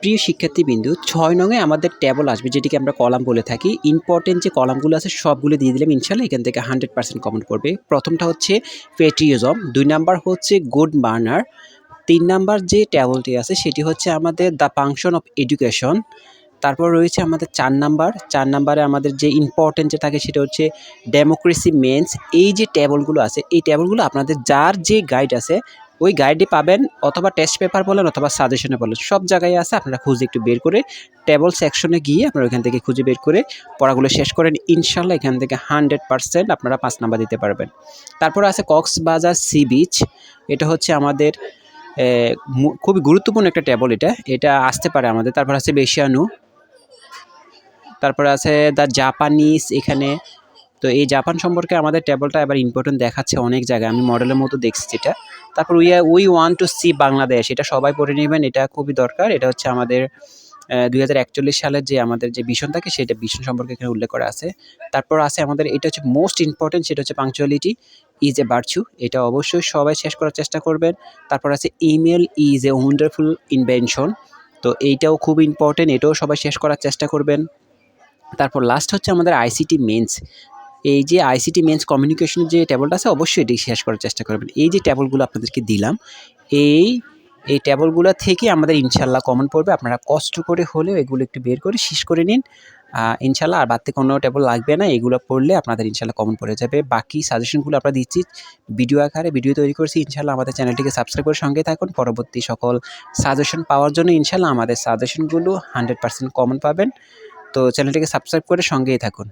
প্রিয় শিক্ষার্থীবৃন্দু ৬ নং এ আমাদের ট্যাবল আসবে যেটিকে আমরা কলাম বলে থাকি। ইম্পোর্টেন্ট যে কলামগুলো আছে সবগুলো দিয়ে দিলাম ইনশাআল্লাহ এখান থেকে 100% কমন পড়বে। প্রথমটা হচ্ছে পেট্রিয়টিজম, ২ নাম্বার হচ্ছে গুড মানার, ৩ নাম্বার যে ট্যাবলটি আছে সেটি হচ্ছে আমাদের দ্য ফাংশন অফ এডুকেশন। তারপর রয়েছে আমাদের ৪ নাম্বার, ৪ নাম্বারে আমাদের যে ইম্পোর্টেন্ট যে থাকে সেটা হচ্ছে ডেমোক্রেসি মেন্স। এই যে ট্যাবলগুলো আছে এই ট্যাবলগুলো আপনাদের যার যে গাইড আছে ওই গাইডে পাবেন, অথবা টেস্ট পেপার বলেন অথবা সাজেশনে বলেন সব জায়গায় আছে। আপনারা খুঁজে একটু বের করে ট্যাবল সেকশনে গিয়ে আপনারা ওইখান থেকে খুঁজে বের করে পড়াগুলো শেষ করেন। ইনশাআল্লাহ এখান থেকে 100% আপনারা ৫ নাম্বার দিতে পারবেন। তারপরে আছে কক্সবাজার সি বিচ, এটা হচ্ছে আমাদের খুবই গুরুত্বপূর্ণ একটা ট্যাবল, এটা আসতে পারে আমাদের। তারপর আছে বেশিয়ানু, তারপরে আছে দ্য জাপানিজ এখানে। তো এই জাপান সম্পর্কে আমাদের ট্যাবলটা এবার ইম্পর্টেন্ট দেখাচ্ছে অনেক জায়গায়, আমি মডেলের মতো দেখছি যেটা। তারপর we want to see Bangladesh, এটা সবাই পড়ে নেবেন, এটা খুবই দরকার। এটা হচ্ছে আমাদের ২০৪১ সালের যে আমাদের যে ভিশন থাকে সেটা ভিশন সম্পর্কে এখানে উল্লেখ করা আছে। তারপর আছে আমাদের এটা হচ্ছে মোস্ট ইম্পর্টেন্ট, সেটা হচ্ছে পাংচুয়ালিটি ইজ এ ভার্চু, এটা অবশ্যই সবাই শেষ করার চেষ্টা করবেন। তারপর আছে email is a wonderful invention, তো এইটাও খুব ইম্পর্টেন্ট, এটাও সবাই শেষ করার চেষ্টা করবেন। তারপর লাস্ট হচ্ছে আমাদের আইসিটি মেন্স, এই যে আইসিটি মেন্স কমিউনিকেশনের যে ট্যাবলটা আছে অবশ্যই এটি শেষ করার চেষ্টা করবেন। এই যে ট্যাবলগুলো আপনাদেরকে দিলাম এই ট্যাবলগুলো থেকে আমাদের ইনশাআল্লাহ কমন পড়বে। আপনারা কষ্ট করে হলেও এগুলো একটু বের করে শেষ করে নিন ইনশাআল্লাহ। আর বাড়তি কোনো ট্যাবল লাগবে না, এগুলো পড়লে আপনাদের ইনশাআল্লাহ কমন পড়ে যাবে। বাকি সাজেশনগুলো আমরা দিচ্ছি ভিডিও আকারে, ভিডিও তৈরি করছি। ইনশাআল্লাহ আমাদের চ্যানেলটিকে সাবস্ক্রাইব করে সঙ্গে থাকুন। পরবর্তী সকল সাজেশন পাওয়ার জন্য ইনশাআল্লাহ আমাদের সাজেশনগুলো 100% কমন পাবেন। তো চ্যানেলটিকে সাবস্ক্রাইব করে সঙ্গেই থাকুন।